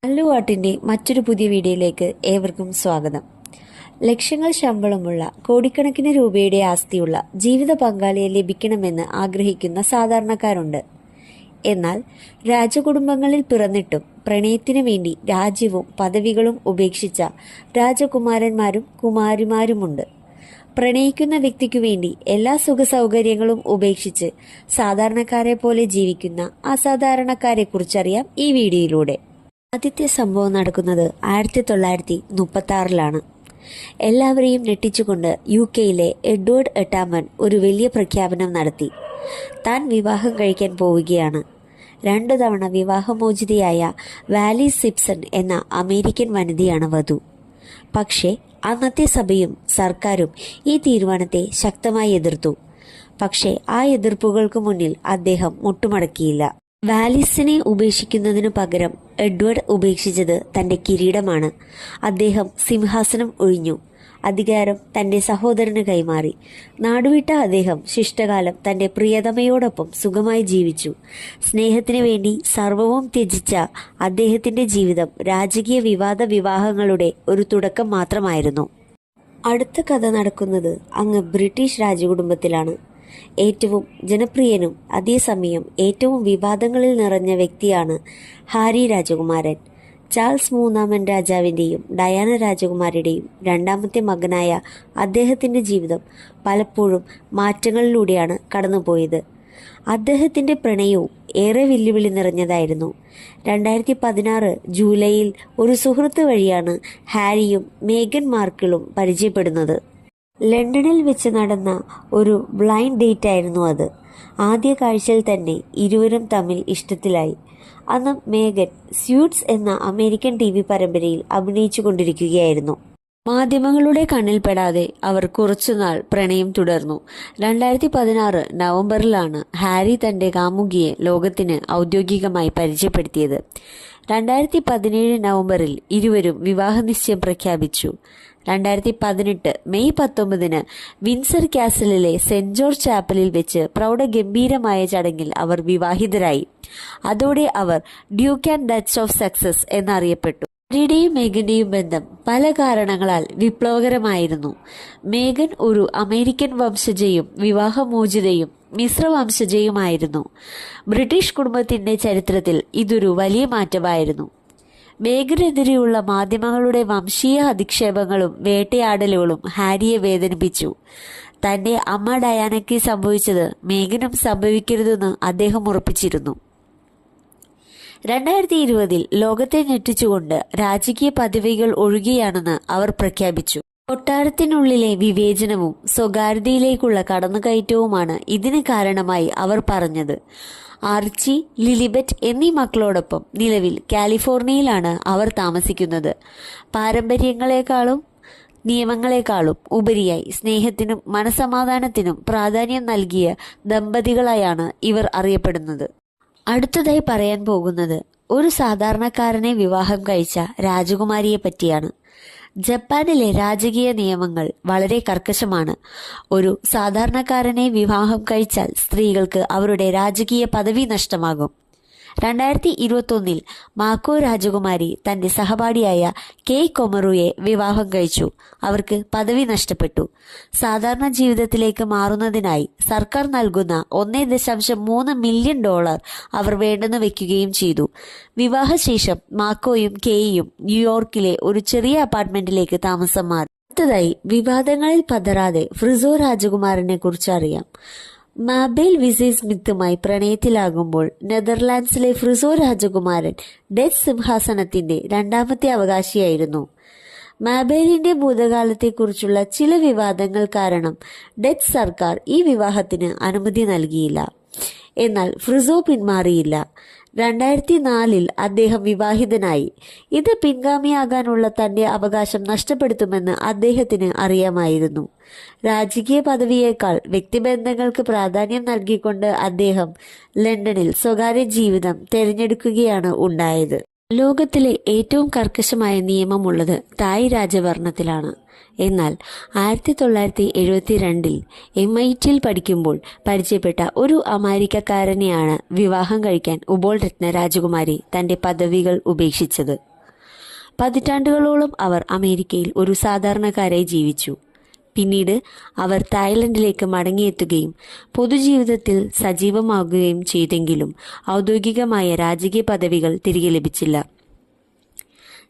അല്ലു ആർട്ടിന്റെ മറ്റൊരു പുതിയ വീഡിയോയിലേക്ക് ഏവർക്കും സ്വാഗതം. ലക്ഷങ്ങൾ ശമ്പളമുള്ള, കോടിക്കണക്കിന് രൂപയുടെ ആസ്തിയുള്ള ജീവിത പങ്കാളിയെ ലഭിക്കണമെന്ന് ആഗ്രഹിക്കുന്ന സാധാരണക്കാരുണ്ട്. എന്നാൽ രാജകുടുംബങ്ങളിൽ പിറന്നിട്ടും പ്രണയത്തിനു വേണ്ടി രാജ്യവും പദവികളും ഉപേക്ഷിച്ച രാജകുമാരന്മാരും കുമാരിമാരുമുണ്ട്. പ്രണയിക്കുന്ന വ്യക്തിക്കു വേണ്ടി എല്ലാ സുഖസൗകര്യങ്ങളും ഉപേക്ഷിച്ച് സാധാരണക്കാരെ പോലെ ജീവിക്കുന്ന അസാധാരണക്കാരെ കുറിച്ചറിയാം ഈ വീഡിയോയിലൂടെ. ആദ്യത്തെ സംഭവം നടക്കുന്നത് 1936 എല്ലാവരെയും ഞെട്ടിച്ചുകൊണ്ട് UK എഡ്വേർഡ് എട്ടാമൻ ഒരു വലിയ പ്രഖ്യാപനം നടത്തി. താൻ വിവാഹം കഴിക്കാൻ പോവുകയാണ്. 2 തവണ വിവാഹമോചിതയായ വാലി സിപ്സൺ എന്ന അമേരിക്കൻ വനിതയാണ് വധു. പക്ഷേ അന്നത്തെ സഭയും സർക്കാരും ഈ തീരുമാനത്തെ ശക്തമായി എതിർത്തു. പക്ഷേ ആ എതിർപ്പുകൾക്ക് മുന്നിൽ അദ്ദേഹം മുട്ടുമടക്കിയില്ല. വാലിസിനെ ഉപേക്ഷിക്കുന്നതിനു പകരം എഡ്വേർഡ് ഉപേക്ഷിച്ചത് തന്റെ കിരീടമാണ്. അദ്ദേഹം സിംഹാസനം ഒഴിഞ്ഞു. അധികാരം തന്റെ സഹോദരന് കൈമാറി. നാടുവിട്ട അദ്ദേഹം ശിഷ്ടകാലം തന്റെ പ്രിയതമയോടൊപ്പം സുഖമായി ജീവിച്ചു. സ്നേഹത്തിനു വേണ്ടി സർവവും ത്യജിച്ച അദ്ദേഹത്തിന്റെ ജീവിതം രാജകീയ വിവാഹങ്ങളുടെ ഒരു തുടക്കം മാത്രമായിരുന്നു. അടുത്ത കഥ നടക്കുന്നത് അങ്ങ് ബ്രിട്ടീഷ് രാജകുടുംബത്തിലാണ്. ഏറ്റവും ജനപ്രിയനും അതേസമയം ഏറ്റവും വിവാദങ്ങളിൽ നിറഞ്ഞ വ്യക്തിയാണ് ഹാരി രാജകുമാരൻ. ചാൾസ് മൂന്നാമൻ രാജാവിൻ്റെയും ഡയാന രാജകുമാരിയുടെയും 2ാമത്തെ മകനായ അദ്ദേഹത്തിൻ്റെ ജീവിതം പലപ്പോഴും മാറ്റങ്ങളിലൂടെയാണ് കടന്നുപോയത്. അദ്ദേഹത്തിൻ്റെ പ്രണയവും ഏറെ വെല്ലുവിളി നിറഞ്ഞതായിരുന്നു. 2016 ജൂലൈയിൽ ഒരു സുഹൃത്ത് വഴിയാണ് ഹാരിയും മേഗൻ മാർക്കിളും പരിചയപ്പെടുന്നത്. ലണ്ടനിൽ വെച്ച് നടന്ന ഒരു ബ്ലൈൻഡ് ഡേറ്റ് ആയിരുന്നു അത്. ആദ്യ കാഴ്ചയിൽ തന്നെ ഇരുവരും തമ്മിൽ ഇഷ്ടത്തിലായി. അന്ന് മേഗൻ സ്യൂട്ട്സ് എന്ന അമേരിക്കൻ TV പരമ്പരയിൽ അഭിനയിച്ചു കൊണ്ടിരിക്കുകയായിരുന്നു. മാധ്യമങ്ങളുടെ കണ്ണിൽപ്പെടാതെ അവർ കുറച്ചുനാൾ പ്രണയം തുടർന്നു. 2016 നവംബറിലാണ് ഹാരി തന്റെ കാമുകിയെ ലോകത്തിന് ഔദ്യോഗികമായി പരിചയപ്പെടുത്തിയത്. 2017 നവംബറിൽ ഇരുവരും വിവാഹനിശ്ചയം പ്രഖ്യാപിച്ചു. 2018 മെയ് 19 വിൻസർ കാസലിലെ സെന്റ് ജോർജ് ചാപ്പലിൽ വെച്ച് പ്രൗഢഗംഭീരമായ ചടങ്ങിൽ അവർ വിവാഹിതരായി. അതോടെ അവർ duke and duchess of Sussex എന്നറിയപ്പെട്ടു. ഹാരിയുടെയും മേഗന്റെയും ബന്ധം പല കാരണങ്ങളാൽ വിപ്ലവകരമായിരുന്നു. മേഗൻ ഒരു അമേരിക്കൻ വംശജയും വിവാഹമോചിതയും മിശ്ര വംശജയുമായിരുന്നു. ബ്രിട്ടീഷ് കുടുംബത്തിന്റെ ചരിത്രത്തിൽ ഇതൊരു വലിയ മാറ്റമായിരുന്നു. മേഗനെതിരെയുള്ള മാധ്യമങ്ങളുടെ വംശീയ അധിക്ഷേപങ്ങളും വേട്ടയാടലുകളും ഹാരിയെ വേദനിപ്പിച്ചു. തന്റെ അമ്മ ഡയാനയ്ക്ക് സംഭവിച്ചത് മേഗനും സംഭവിക്കരുതെന്ന് അദ്ദേഹം ഉറപ്പിച്ചിരുന്നു. 2020 ലോകത്തെ ഞെട്ടിച്ചുകൊണ്ട് രാജകീയ പദവികൾ ഒഴുകുകയാണെന്ന് അവർ പ്രഖ്യാപിച്ചു. കൊട്ടാരത്തിനുള്ളിലെ വിവേചനവും സ്വകാര്യതയിലേക്കുള്ള കടന്നുകയറ്റവുമാണ് ഇതിന് കാരണമായി അവർ പറഞ്ഞത്. ആർച്ചി, ലിലിബറ്റ് എന്നീ മക്കളോടൊപ്പം നിലവിൽ കാലിഫോർണിയയിലാണ് അവർ താമസിക്കുന്നത്. പാരമ്പര്യങ്ങളെക്കാളും നിയമങ്ങളെക്കാളും ഉപരിയായി സ്നേഹത്തിനും മനസമാധാനത്തിനും പ്രാധാന്യം നൽകിയ ദമ്പതികളായാണ് ഇവർ അറിയപ്പെടുന്നത്. അടുത്തതായി പറയാൻ പോകുന്നത് ഒരു സാധാരണക്കാരനെ വിവാഹം കഴിച്ച രാജകുമാരിയെ പറ്റിയാണ്. ജപ്പാനിലെ രാജകീയ നിയമങ്ങൾ വളരെ കർക്കശമാണ്. ഒരു സാധാരണക്കാരനെ വിവാഹം കഴിച്ചാൽ സ്ത്രീകൾക്ക് അവരുടെ രാജകീയ പദവി നഷ്ടമാകും. 2021 മാക്കോ രാജകുമാരി തന്റെ സഹപാഠിയായ കെയ് കൊമറുയെ വിവാഹം കഴിച്ചു. അവർക്ക് പദവി നഷ്ടപ്പെട്ടു. സാധാരണ ജീവിതത്തിലേക്ക് മാറുന്നതിനായി സർക്കാർ നൽകുന്ന $1.3 മില്യൺ അവർ വേണ്ടെന്ന് വെക്കുകയും ചെയ്തു. വിവാഹശേഷം മാക്കോയും കെയും ന്യൂയോർക്കിലെ ഒരു ചെറിയ അപ്പാർട്ട്മെന്റിലേക്ക് താമസം മാറി. അടുത്തതായി വിവാദങ്ങളിൽ പതറാതെ ഫ്രിസോ രാജകുമാരനെ കുറിച്ച് അറിയാം. മാബേൽ വിസി സ്മിത്തുമായി പ്രണയത്തിലാകുമ്പോൾ നെതർലാൻഡ്സിലെ ഫ്രിസോ രാജകുമാരൻ ഡച്ച് സിംഹാസനത്തിന്റെ 2ാമത്തെ അവകാശിയായിരുന്നു. മാബേലിന്റെ ഭൂതകാലത്തെക്കുറിച്ചുള്ള ചില വിവാദങ്ങൾ കാരണം ഡച്ച് സർക്കാർ ഈ വിവാഹത്തിന് അനുമതി നൽകിയില്ല. എന്നാൽ ഫ്രിസോ പിന്മാറിയില്ല. 2004 അദ്ദേഹം വിവാഹിതനായി. ഇത് പിൻഗാമിയാകാനുള്ള തന്റെ അവകാശം നഷ്ടപ്പെടുത്തുമെന്ന് അദ്ദേഹത്തിന് അറിയാമായിരുന്നു. രാജകീയ പദവിയേക്കാൾ വ്യക്തിബന്ധങ്ങൾക്ക് പ്രാധാന്യം നൽകിക്കൊണ്ട് അദ്ദേഹം ലണ്ടനിൽ സ്വകാര്യ ജീവിതം തിരഞ്ഞെടുക്കുകയാണ് ഉണ്ടായത്. ലോകത്തിലെ ഏറ്റവും കർക്കശമായ നിയമമുള്ളത് തായ് രാജഭരണത്തിലാണ്. എന്നാൽ 1972 MITയിൽ പഠിക്കുമ്പോൾ പരിചയപ്പെട്ട ഒരു അമേരിക്കക്കാരനെയാണ് വിവാഹം കഴിക്കാൻ ഉബോൾ രത്ന രാജകുമാരി തന്റെ പദവികൾ ഉപേക്ഷിച്ചത്. പതിറ്റാണ്ടുകളോളം അവർ അമേരിക്കയിൽ ഒരു സാധാരണക്കാരായി ജീവിച്ചു. പിന്നീട് അവർ തായ്ലൻഡിലേക്ക് മടങ്ങിയെത്തുകയും പൊതുജീവിതത്തിൽ സജീവമാകുകയും ചെയ്തെങ്കിലും ഔദ്യോഗികമായ രാജകീയ പദവികൾ തിരികെ ലഭിച്ചില്ല.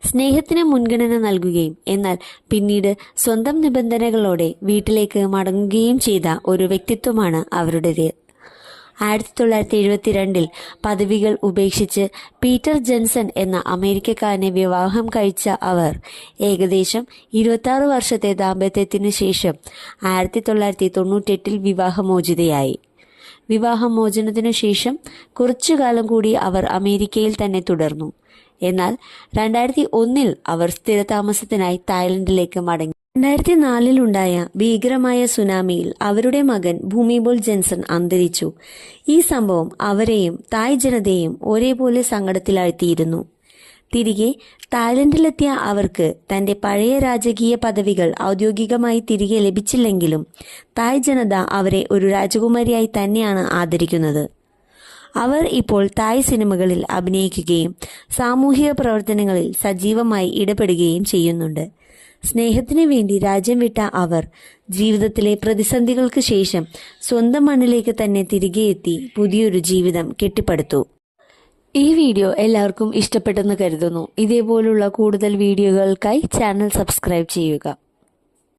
സ്നേഹത്തിന് മുൻഗണന നൽകുകയും എന്നാൽ പിന്നീട് സ്വന്തം നിബന്ധനകളോടെ വീട്ടിലേക്ക് മടങ്ങുകയും ചെയ്ത ഒരു വ്യക്തിത്വമാണ് അവരുടേത്. 1972 പദവികൾ ഉപേക്ഷിച്ച് പീറ്റർ ജെൻസൺ എന്ന അമേരിക്കക്കാരനെ വിവാഹം കഴിച്ച അവർ ഏകദേശം 26 വർഷത്തെ ദാമ്പത്യത്തിനു ശേഷം 1998 വിവാഹമോചിതയായി. വിവാഹമോചനത്തിനു ശേഷം കുറച്ചുകാലം കൂടി അവർ അമേരിക്കയിൽ തന്നെ തുടർന്നു. എന്നാൽ 2001 അവർ സ്ഥിരതാമസത്തിനായി തായ്ലൻഡിലേക്ക് മടങ്ങി. 2004 ഭീകരമായ സുനാമിയിൽ അവരുടെ മകൻ ഭൂമിബോൾ ജെൻസൺ അന്തരിച്ചു. ഈ സംഭവം അവരെയും തായ് ജനതയെയും ഒരേപോലെ സങ്കടത്തിലാഴ്ത്തിയിരുന്നു. തിരികെ തായ്ലൻഡിലെത്തിയ അവർക്ക് തന്റെ പഴയ രാജകീയ പദവികൾ ഔദ്യോഗികമായി തിരികെ ലഭിച്ചില്ലെങ്കിലും തായ് ജനത അവരെ ഒരു രാജകുമാരിയായി തന്നെയാണ് ആദരിക്കുന്നത്. അവർ ഇപ്പോൾ തായ് സിനിമകളിൽ അഭിനയിക്കുകയും സാമൂഹിക പ്രവർത്തനങ്ങളിൽ സജീവമായി ഇടപെടുകയും ചെയ്യുന്നുണ്ട്. സ്നേഹത്തിന് വേണ്ടി രാജ്യം വിട്ട അവർ ജീവിതത്തിലെ പ്രതിസന്ധികൾക്ക് ശേഷം സ്വന്തം മണ്ണിലേക്ക് തന്നെ തിരികെ എത്തി പുതിയൊരു ജീവിതം കെട്ടിപ്പടുത്തു. ഈ വീഡിയോ എല്ലാവർക്കും ഇഷ്ടപ്പെട്ടെന്ന് കരുതുന്നു. ഇതേപോലുള്ള കൂടുതൽ വീഡിയോകൾക്കായി ചാനൽ സബ്സ്ക്രൈബ് ചെയ്യുക.